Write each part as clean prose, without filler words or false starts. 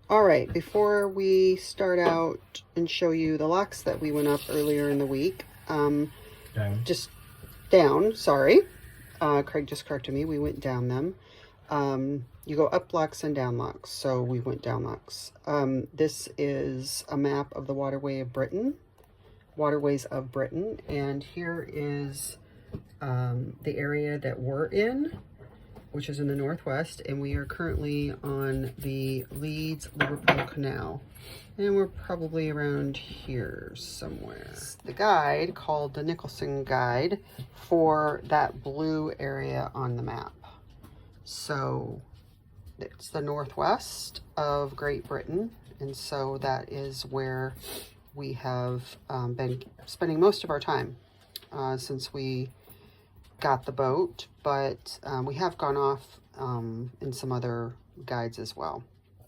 All right, before we start out and show you the locks that we went up earlier in the week, just down, sorry. Craig just corrected me, we went down them. You go up locks and down locks, so we went down locks. This is a map of the waterways of Britain, and here is the area that we're in, which is in the northwest, and we are currently on the Leeds-Liverpool Canal, and we're probably around here somewhere. The guide called the Nicholson Guide for that blue area on the map. So it's the northwest of Great Britain, and so that is where we have been spending most of our time since we got the boat, but we have gone off in some other guides as well.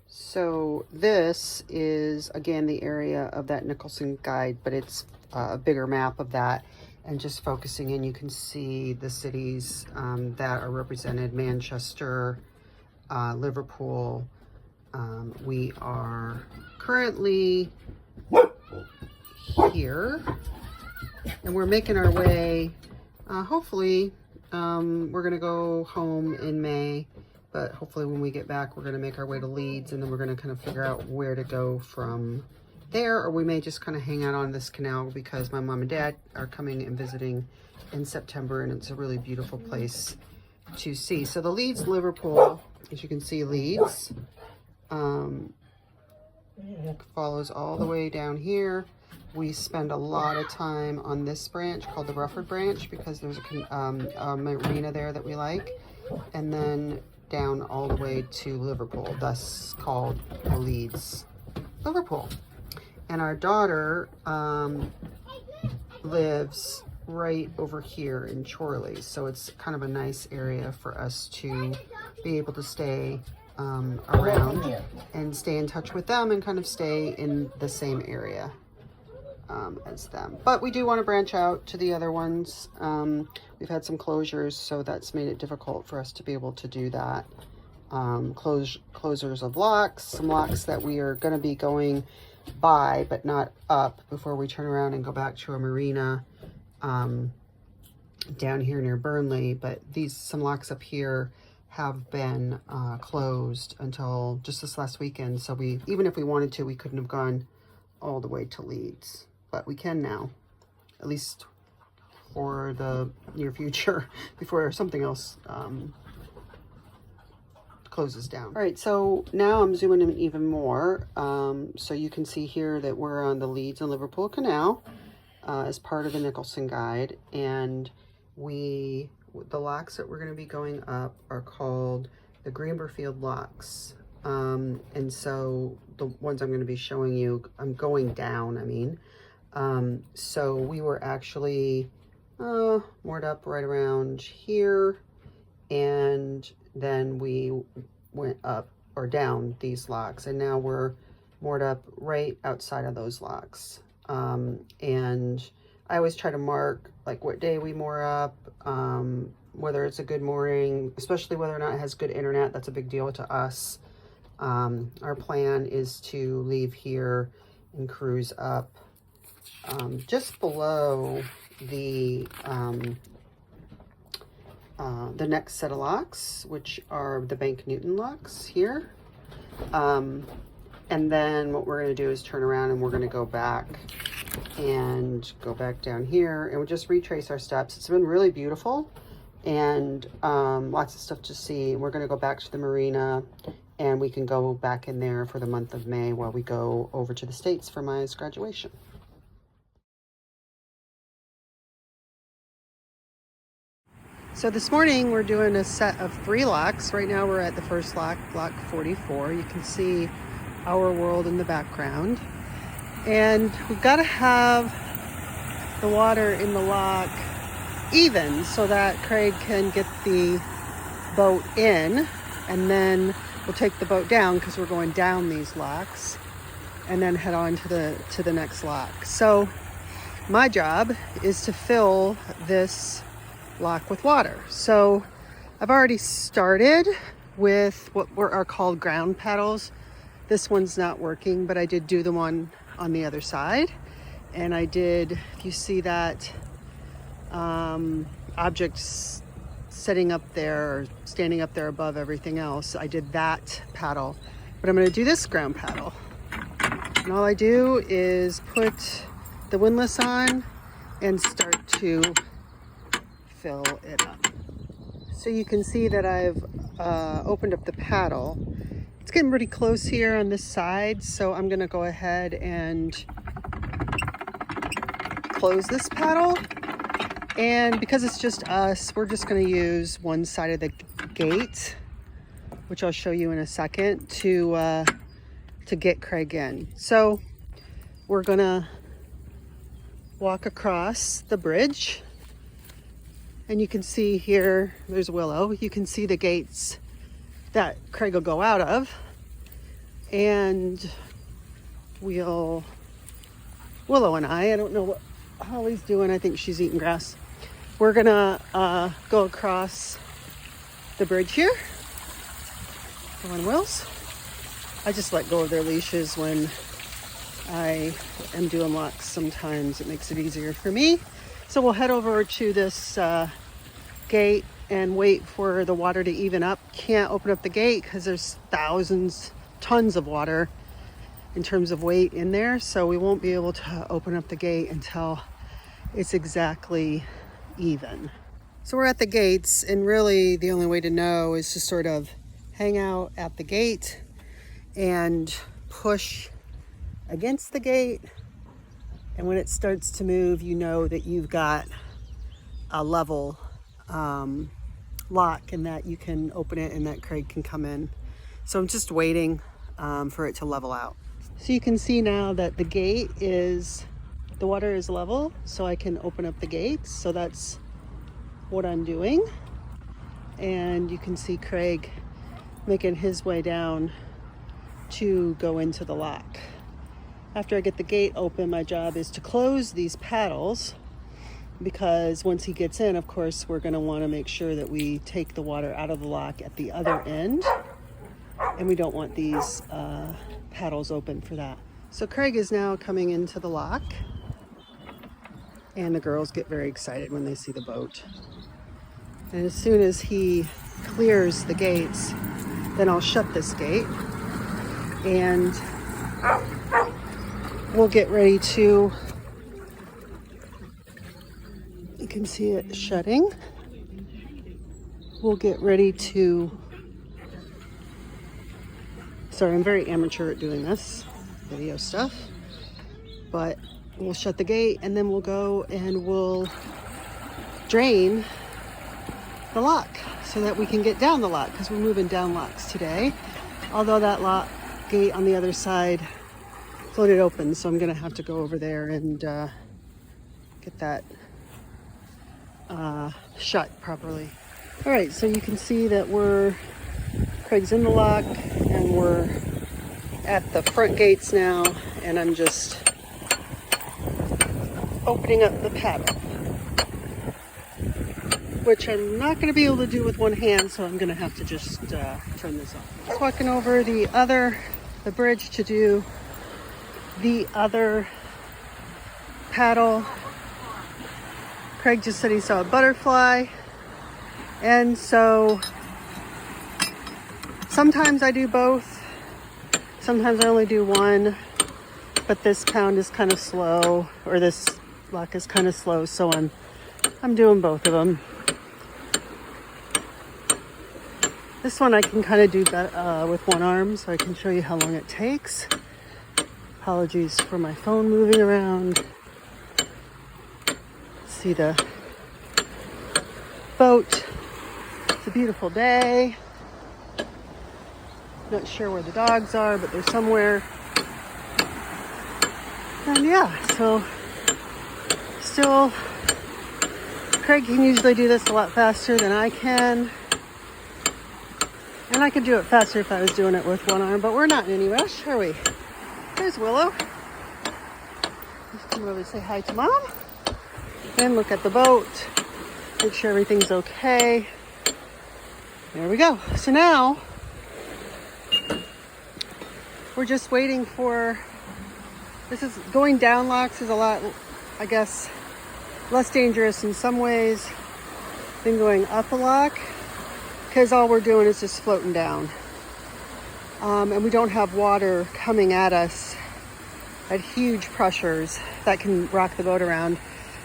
So this is again the area of that Nicholson Guide, but it's a bigger map of that, and just focusing in, you can see the cities that are represented: Manchester, Liverpool. We are currently here, and we're making our way. Hopefully, we're going to go home in May, but hopefully when we get back, we're going to make our way to Leeds, and then we're going to kind of figure out where to go from there, or we may just kind of hang out on this canal because my mom and dad are coming and visiting in September, and it's a really beautiful place to see. So the Leeds-Liverpool, as you can see, Leeds follows all the way down here. We spend a lot of time on this branch called the Rufford branch because there's a marina there that we like, and then down all the way to Liverpool, thus called the Leeds Liverpool. And our daughter lives right over here in Chorley, so it's kind of a nice area for us to be able to stay around and stay in touch with them and kind of stay in the same area as them. But we do want to branch out to the other ones. We've had some closures, so that's made it difficult for us to be able to do that. Closures of locks, some locks that we are going to be going by but not up before we turn around and go back to a marina down here near Burnley. But some locks up here have been closed until just this last weekend, so even if we wanted to, we couldn't have gone all the way to Leeds, but we can now, at least for the near future, before something else closes down. All right, so now I'm zooming in even more, so you can see here that we're on the Leeds and Liverpool Canal as part of the Nicholson Guide, and the locks that we're going to be going up are called the Greenberfield Locks. And so the ones I'm going to be showing you, I'm going down, I mean. So we were actually moored up right around here, and then we went up or down these locks, and now we're moored up right outside of those locks. And I always try to mark like what day we moor up, whether it's a good mooring, especially whether or not it has good internet. That's a big deal to us. Our plan is to leave here and cruise up just below the next set of locks, which are the Bank Newton locks here. And then what we're going to do is turn around and we're going to go back down here, and we'll just retrace our steps. It's been really beautiful, and lots of stuff to see. We're going to go back to the marina, and we can go back in there for the month of May while we go over to the States for Maya's graduation. So this morning we're doing a set of 3 locks. Right now we're at the first lock, lock 44. You can see Our World in the background. And we've got to have the water in the lock even so that Craig can get the boat in, and then we'll take the boat down because we're going down these locks and then head on to the next lock. So my job is to fill this lock with water. So I've already started with what are called ground paddles. This one's not working, but I did do the one on the other side. And I did, if you see that object setting up there, or standing up there above everything else, I did that paddle. But I'm gonna do this ground paddle. And all I do is put the windlass on and start to fill it up. So you can see that I've opened up the paddle. It's getting pretty close here on this side, so I'm gonna go ahead and close this paddle. And because it's just us, we're just gonna use one side of the gate, which I'll show you in a second, to get Craig in. So we're gonna walk across the bridge, and you can see here, there's Willow. You can see the gates that Craig will go out of, and Willow and I don't know what Holly's doing. I think she's eating grass. We're gonna go across the bridge here. Go on, Wills. I just let go of their leashes when I am doing locks. Sometimes it makes it easier for me. So we'll head over to this gate and wait for the water to even up. Can't open up the gate because there's tons of water in terms of weight in there. So we won't be able to open up the gate until it's exactly even. So we're at the gates, and really the only way to know is to sort of hang out at the gate and push against the gate. And when it starts to move, you know that you've got a level lock, and that you can open it and that Craig can come in. So I'm just waiting for it to level out. So you can see now that the water is level, so I can open up the gates. So that's what I'm doing. And you can see Craig making his way down to go into the lock. After I get the gate open, my job is to close these paddles, because once he gets in, of course, we're going to want to make sure that we take the water out of the lock at the other end, and we don't want these paddles open for that. So Craig is now coming into the lock, and the girls get very excited when they see the boat. And as soon as he clears the gates, then I'll shut this gate, and we'll get ready to, you can see it shutting. We'll get ready to, sorry, I'm very amateur at doing this video stuff, but we'll shut the gate, and then we'll go and we'll drain the lock so that we can get down the lock, because we're moving down locks today. Although that lock gate on the other side floated open, so I'm gonna have to go over there and get that shut properly. All right, so you can see that Craig's in the lock, and we're at the front gates now, and I'm just opening up the paddle, which I'm not going to be able to do with one hand, so I'm going to have to just turn this off. Just walking over the bridge to do the other paddle. Craig just said he saw a butterfly, and so sometimes I do both. Sometimes I only do one, but this pound is kind of slow, or this lock is kind of slow, so I'm doing both of them. This one I can kind of do that with one arm, so I can show you how long it takes. Apologies for my phone moving around. See the boat. It's a beautiful day. Not sure where the dogs are, but they're somewhere. And yeah, so still, Craig can usually do this a lot faster than I can. And I could do it faster if I was doing it with one arm, but we're not in any rush, are we? There's Willow. Let's come over and say hi to Mom. And look at the boat. Make sure everything's okay. There we go. So now, we're just waiting for, this is going down locks is a lot, I guess, less dangerous in some ways than going up a lock, because all we're doing is just floating down. And we don't have water coming at us at huge pressures that can rock the boat around.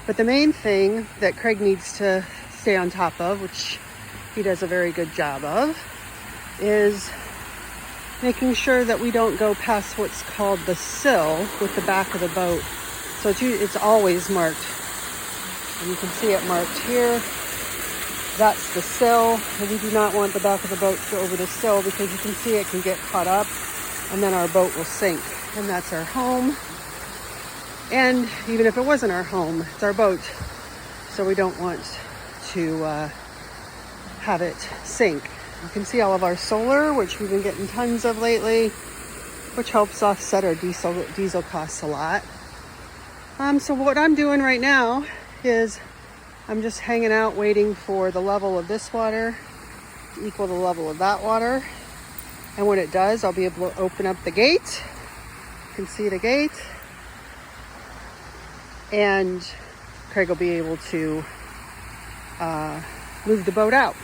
But the main thing that Craig needs to stay on top of, which he does a very good job of, is making sure that we don't go past what's called the sill with the back of the boat. So it's always marked. And you can see it marked here. That's the sill. And we do not want the back of the boat to go over the sill, because you can see it can get caught up and then our boat will sink. And that's our home. And even if it wasn't our home, it's our boat. So we don't want to have it sink. You can see all of our solar, which we've been getting tons of lately, which helps offset our diesel costs a lot. So what I'm doing right now is I'm just hanging out waiting for the level of this water to equal the level of that water. And when it does, I'll be able to open up the gate. You can see the gate. And Craig will be able to move the boat out.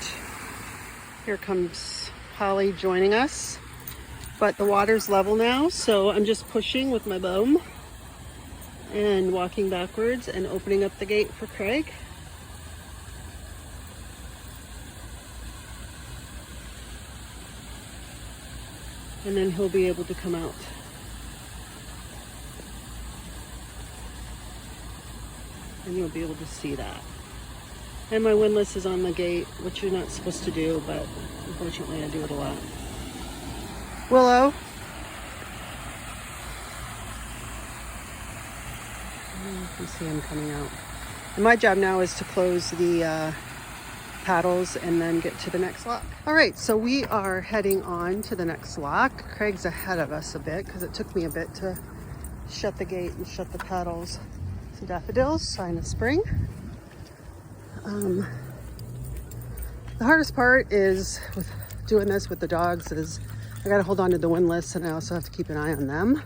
Here comes Holly joining us. But the water's level now, so I'm just pushing with my boom and walking backwards and opening up the gate for Craig. And then he'll be able to come out. And you'll be able to see that. And my windlass is on the gate, which you're not supposed to do, but unfortunately I do it a lot. Willow. You can see him coming out. And my job now is to close the paddles and then get to the next lock. All right, so we are heading on to the next lock. Craig's ahead of us a bit because it took me a bit to shut the gate and shut the paddles. Some daffodils, sign of spring. The hardest part is with doing this with the dogs is I gotta hold on to the windlass, and I also have to keep an eye on them.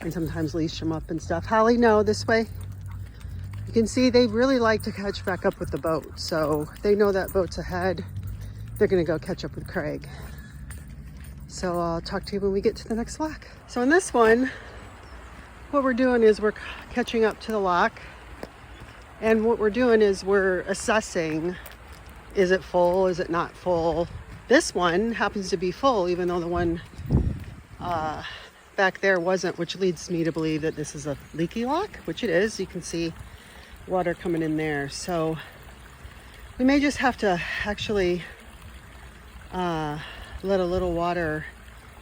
And sometimes leash them up and stuff. Holly, no, this way. You can see they really like to catch back up with the boat. So they know that boat's ahead. They're gonna go catch up with Craig. So I'll talk to you when we get to the next lock. So in this one, what we're doing is we're catching up to the lock. And what we're doing is we're assessing, is it full, is it not full? This one happens to be full, even though the one back there wasn't, which leads me to believe that this is a leaky lock, which it is. You can see water coming in there. So we may just have to actually let a little water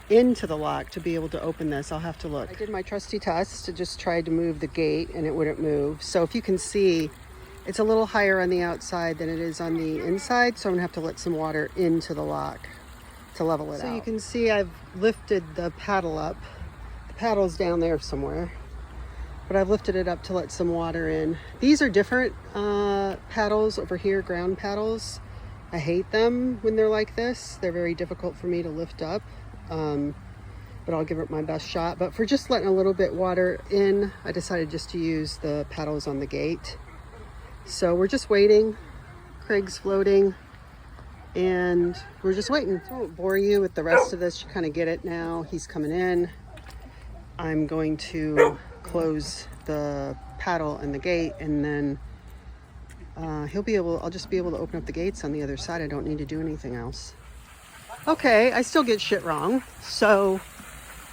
into the lock to be able to open this. I'll have to look. I did my trusty test to just try to move the gate and it wouldn't move. So if you can see, it's a little higher on the outside than it is on the inside. So I'm gonna have to let some water into the lock to level it out. So you can see I've lifted the paddle up. The paddle's down there somewhere, but I've lifted it up to let some water in. These are different paddles over here, ground paddles. I hate them when they're like this. They're very difficult for me to lift up. But I'll give it my best shot. But for just letting a little bit water in, I decided just to use the paddles on the gate. So we're just waiting. Craig's floating and we're just waiting. I won't bore you with the rest of this. You kind of get it now. He's coming in. I'm going to close the paddle and the gate, and then I'll just be able to open up the gates on the other side. I don't need to do anything else. Okay, I still get shit wrong. So,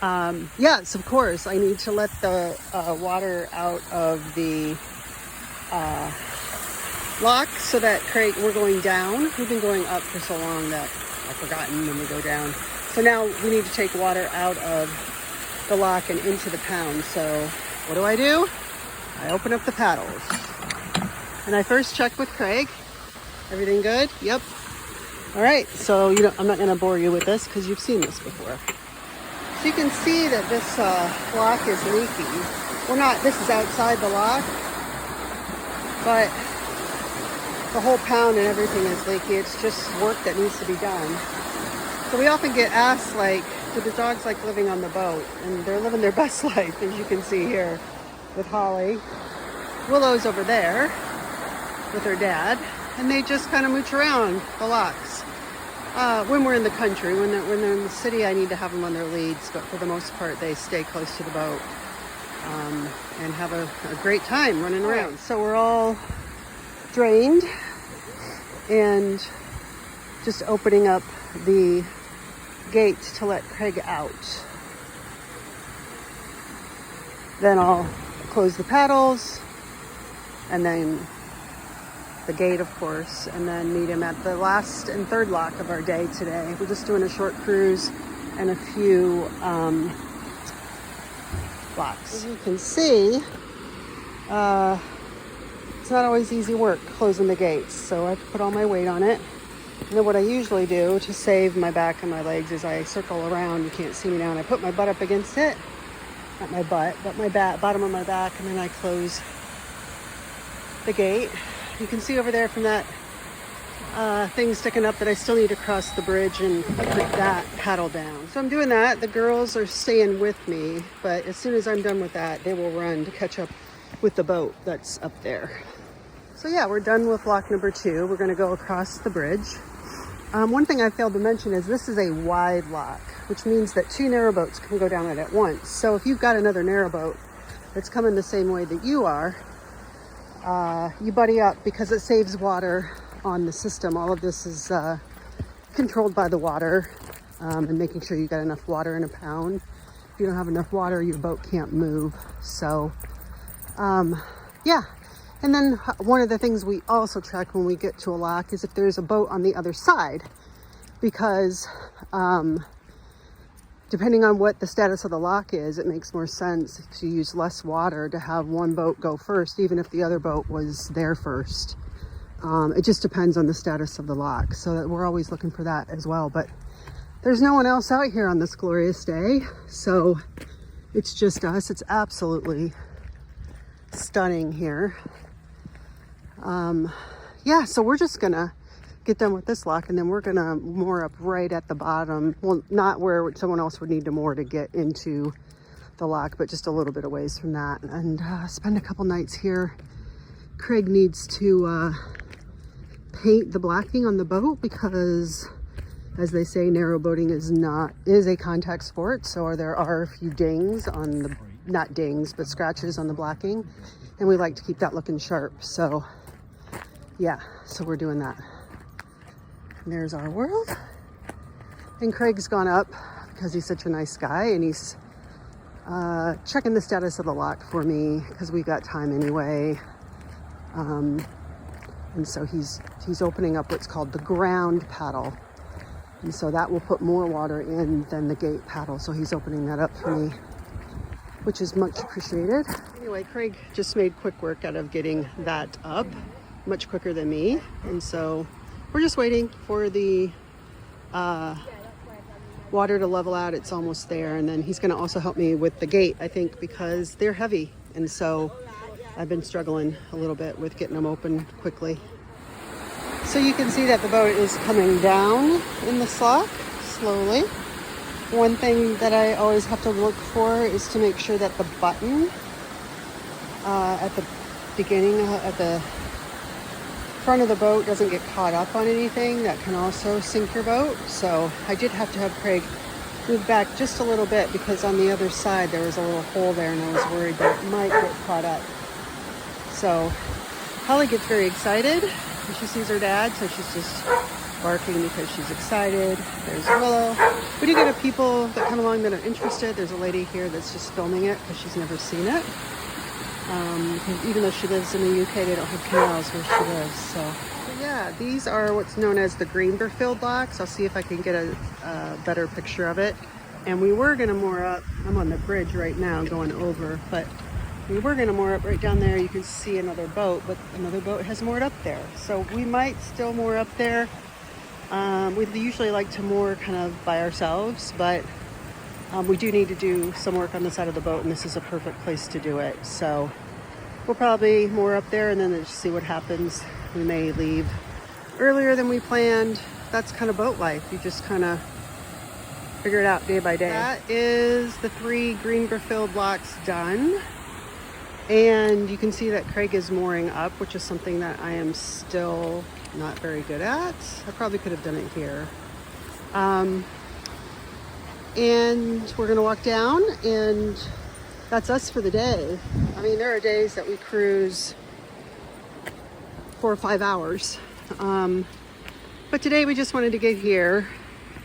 yes, of course, I need to let the water out of the lock so that Craig, we're going down. We've been going up for so long that I've forgotten when we go down. So now we need to take water out of the lock and into the pound. So what do? I open up the paddles. And I first check with Craig. Everything good? Yep. All right, so I'm not gonna bore you with this because you've seen this before. So you can see that this lock is leaky. This is outside the lock, but the whole pound and everything is leaky. It's just work that needs to be done. So we often get asked, like, do the dogs like living on the boat? And they're living their best life, as you can see here with Holly. Willow's over there with her dad, and they just kind of mooch around the locks. When we're in the country, when they're in the city, I need to have them on their leads, but for the most part, they stay close to the boat and have a great time running around. So we're all drained and just opening up the gate to let Craig out. Then I'll close the paddles and then the gate, of course, and then meet him at the last and third lock of our day today. We're just doing a short cruise and a few locks. As you can see, it's not always easy work closing the gates, so I have to put all my weight on it. And then what I usually do to save my back and my legs is I circle around. You can't see me now, and I put my butt up against it. Not my butt, but my bottom of my back, and then I close the gate. You can see over there from that thing sticking up that I still need to cross the bridge and put that paddle down. So I'm doing that. The girls are staying with me, but as soon as I'm done with that, they will run to catch up with the boat that's up there. So yeah, we're done with lock number 2. We're gonna go across the bridge. One thing I failed to mention is this is a wide lock, which means that 2 narrowboats can go down it at once. So if you've got another narrowboat that's coming the same way that you are, you buddy up because it saves water on the system. All of this is controlled by the water and making sure you got enough water in a pound. If you don't have enough water, your boat can't move. So yeah. And then one of the things we also track when we get to a lock is if there's a boat on the other side, because depending on what the status of the lock is, it makes more sense to use less water to have one boat go first, even if the other boat was there first. It just depends on the status of the lock. So that we're always looking for that as well. But there's no one else out here on this glorious day. So it's just us. It's absolutely stunning here. Yeah, so we're just gonna get done with this lock, and then we're gonna moor up right at the bottom. Well, not where someone else would need to moor to get into the lock, but just a little bit of ways from that, and spend a couple nights here. Craig needs to paint the blacking on the boat because, as they say, narrow boating is a contact sport. So there are a few dings on the, not dings, but scratches on the blacking, and we like to keep that looking sharp. So yeah, so we're doing that. And there's our world. And Craig's gone up because he's such a nice guy, and he's checking the status of the lock for me because we got time anyway. And so he's opening up what's called the ground paddle. And so that will put more water in than the gate paddle. So he's opening that up for me, which is much appreciated. Anyway, Craig just made quick work out of getting that up, much quicker than me. And so we're just waiting for the water to level out. It's almost there. And then he's gonna also help me with the gate, I think, because they're heavy. And so I've been struggling a little bit with getting them open quickly. So you can see that the boat is coming down in the slough slowly. One thing that I always have to look for is to make sure that the button at the beginning, at the front of the boat, doesn't get caught up on anything that can also sink your boat. So I did have to have Craig move back just a little bit because on the other side there was a little hole there, and I was worried that it might get caught up. So Holly gets very excited when she sees her dad, so she's just barking because she's excited. There's Willow. We do get a people that come along that are interested. There's a lady here that's just filming it because she's never seen it. Even though she lives in the UK, they don't have canals where she lives. So yeah, these are what's known as the Greenberfield Locks. I'll see if I can get a better picture of it. And we were gonna moor up. I'm on the bridge right now going over, but we were gonna moor up right down there. You can see another boat, but another boat has moored up there. So we might still moor up there. We usually like to moor kind of by ourselves, but we do need to do some work on the side of the boat, and this is a perfect place to do it. So we'll probably moor up there and then just see what happens. We may leave earlier than we planned. That's kind of boat life. You just kind of figure it out day by day. That is the 3 Greenberfield locks done. And you can see that Craig is mooring up, which is something that I am still not very good at. I probably could have done it here. And we're gonna walk down, and that's us for the day. I mean, there are days that we cruise 4 or 5 hours. But today we just wanted to get here.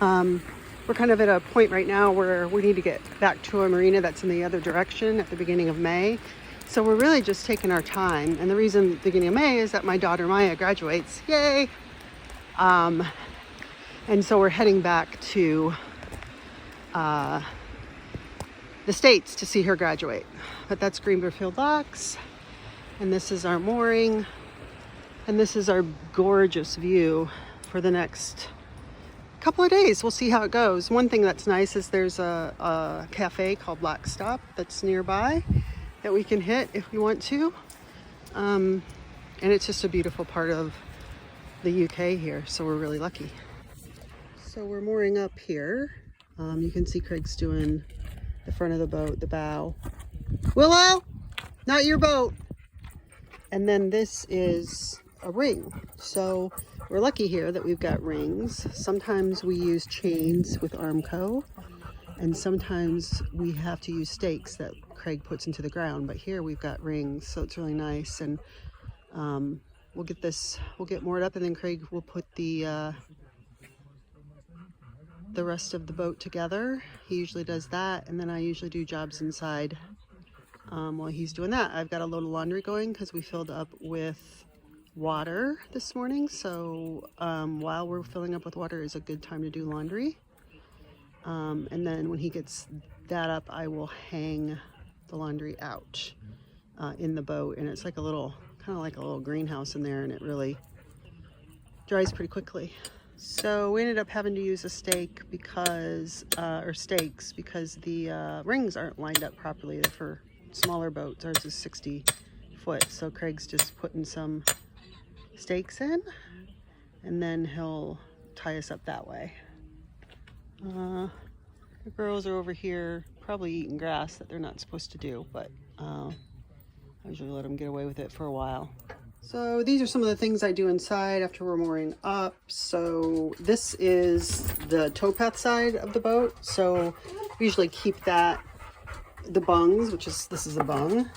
We're kind of at a point right now where we need to get back to a marina that's in the other direction at the beginning of May. So we're really just taking our time. And the reason beginning of May is that my daughter Maya graduates. Yay! And so we're heading back to the States to see her graduate. But that's Greenberfield Locks. And this is our mooring. And this is our gorgeous view for the next couple of days. We'll see how it goes. One thing that's nice is there's a cafe called Lock Stop that's nearby that we can hit if we want to. And it's just a beautiful part of the UK here, so we're really lucky. So we're mooring up here. You can see Craig's doing the front of the boat, the bow. Willow, not your boat. And then this is a ring. So we're lucky here that we've got rings. Sometimes we use chains with Armco, and sometimes we have to use stakes that Craig puts into the ground, but here we've got rings, so it's really nice. And we'll get moored up, and then Craig will put the rest of the boat together. He usually does that, and then I usually do jobs inside while he's doing that. I've got a load of laundry going because we filled up with water this morning, so while we're filling up with water is a good time to do laundry. And then when he gets that up, I will hang the laundry out in the boat, and it's like a little, kind of like a little greenhouse in there, and it really dries pretty quickly. So we ended up having to use a stake because, or stakes, because the rings aren't lined up properly. They're for smaller boats. Ours is 60 foot, so Craig's just putting some stakes in, and then he'll tie us up that way. The girls are over here probably eating grass that they're not supposed to do, but I usually let them get away with it for a while. So these are some of the things I do inside after we're mooring up. So this is the towpath side of the boat. So we usually keep that, the bungs, this is a bung.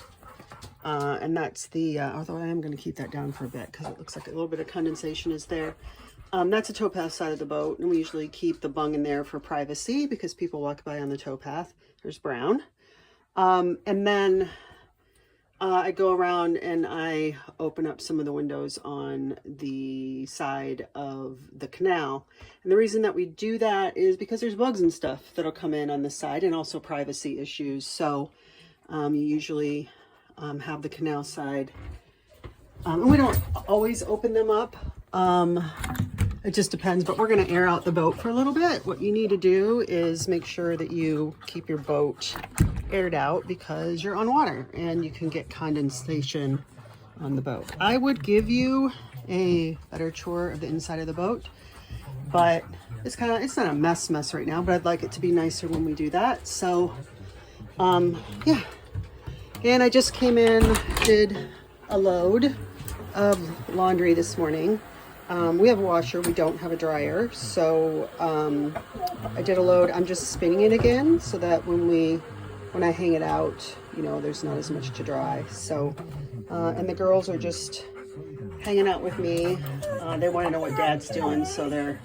And that's the, although I am going to keep that down for a bit because it looks like a little bit of condensation is there. That's a towpath side of the boat, and we usually keep the bung in there for privacy because people walk by on the towpath. There's Brown. And then I go around and I open up some of the windows on the side of the canal. And the reason that we do that is because there's bugs and stuff that'll come in on the side, and also privacy issues. So you usually have the canal side. And we don't always open them up. It just depends, but we're going to air out the boat for a little bit. What you need to do is make sure that you keep your boat aired out because you're on water and you can get condensation on the boat. I would give you a better tour of the inside of the boat, but it's not a mess right now, but I'd like it to be nicer when we do that. So, yeah. And I just came in, did a load of laundry this morning. We have a washer, we don't have a dryer, so I did a load. I'm just spinning it again so that when I hang it out, you know, there's not as much to dry. So, and the girls are just hanging out with me. They want to know what Dad's doing, so they're,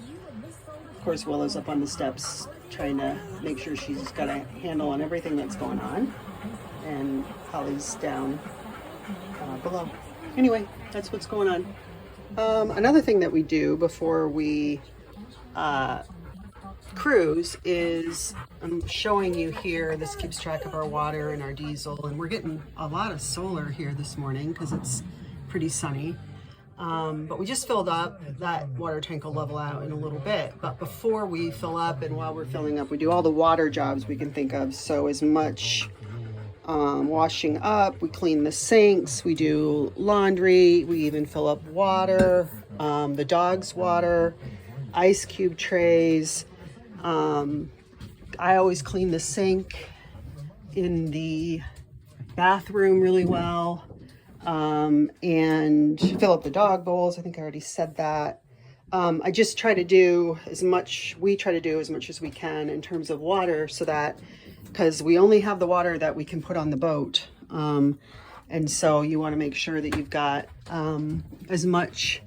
of course, Willow's up on the steps trying to make sure she's got a handle on everything that's going on, and Holly's down below. Anyway, that's what's going on. Another thing that we do before we cruise is, I'm showing you here, this keeps track of our water and our diesel, and we're getting a lot of solar here this morning because it's pretty sunny. But we just filled up. That water tank will level out in a little bit. But before we fill up and while we're filling up, we do all the water jobs we can think of. So as much washing up, we clean the sinks, we do laundry, we even fill up water, the dog's water, ice cube trays, I always clean the sink in the bathroom really well, and fill up the dog bowls. I think I already said that. I just try to do as much, we try to do as much as we can in terms of water, so that, because we only have the water that we can put on the boat. And so you want to make sure that you've got as much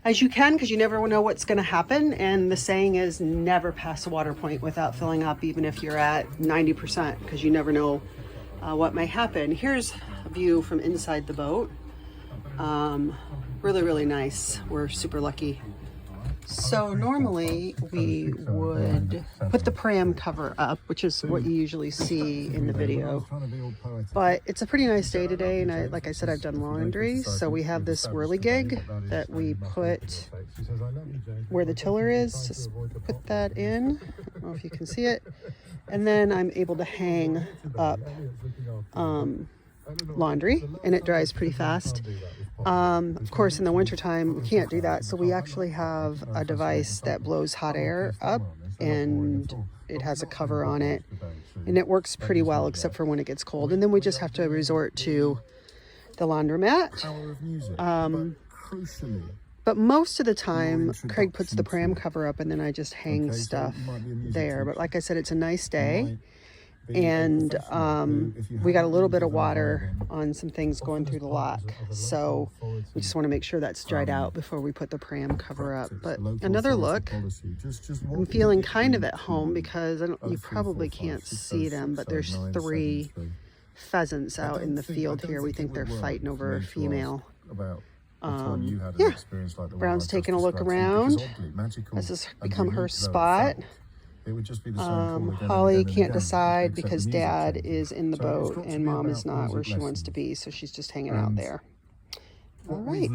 as you can, because you never know what's going to happen. And the saying is never pass a water point without filling up, even if you're at 90%, because you never know what may happen. Here's a view from inside the boat. Really, really nice. We're super lucky. So normally we would put the pram cover up, which is what you usually see in the video. But it's a pretty nice day today, and like I said, I've done laundry. So we have this whirligig that we put where the tiller is. Just put that in. I don't know if you can see it. And then I'm able to hang up laundry, and it dries pretty fast. Of course, in the wintertime, we can't do that. So we actually have a device that blows hot air up, and it has a cover on it, and it works pretty well, except for when it gets cold. And then we just have to resort to the laundromat. But most of the time, Craig puts the pram cover up, and then I just hang stuff there. But like I said, it's a nice day. And we got a little bit of water on some things going through the lock, so we just want to make sure that's dried out before we put the pram cover up. But another look, I'm feeling kind of at home, because you probably can't see them, but there's 3 pheasants out in the field here. We think they're fighting over a female. Yeah, Brown's taking a look around. This has become her spot. It would just be the same Holly can't decide because Dad is in the boat and Mom is not where she wants to be, so she's just hanging out there. All right.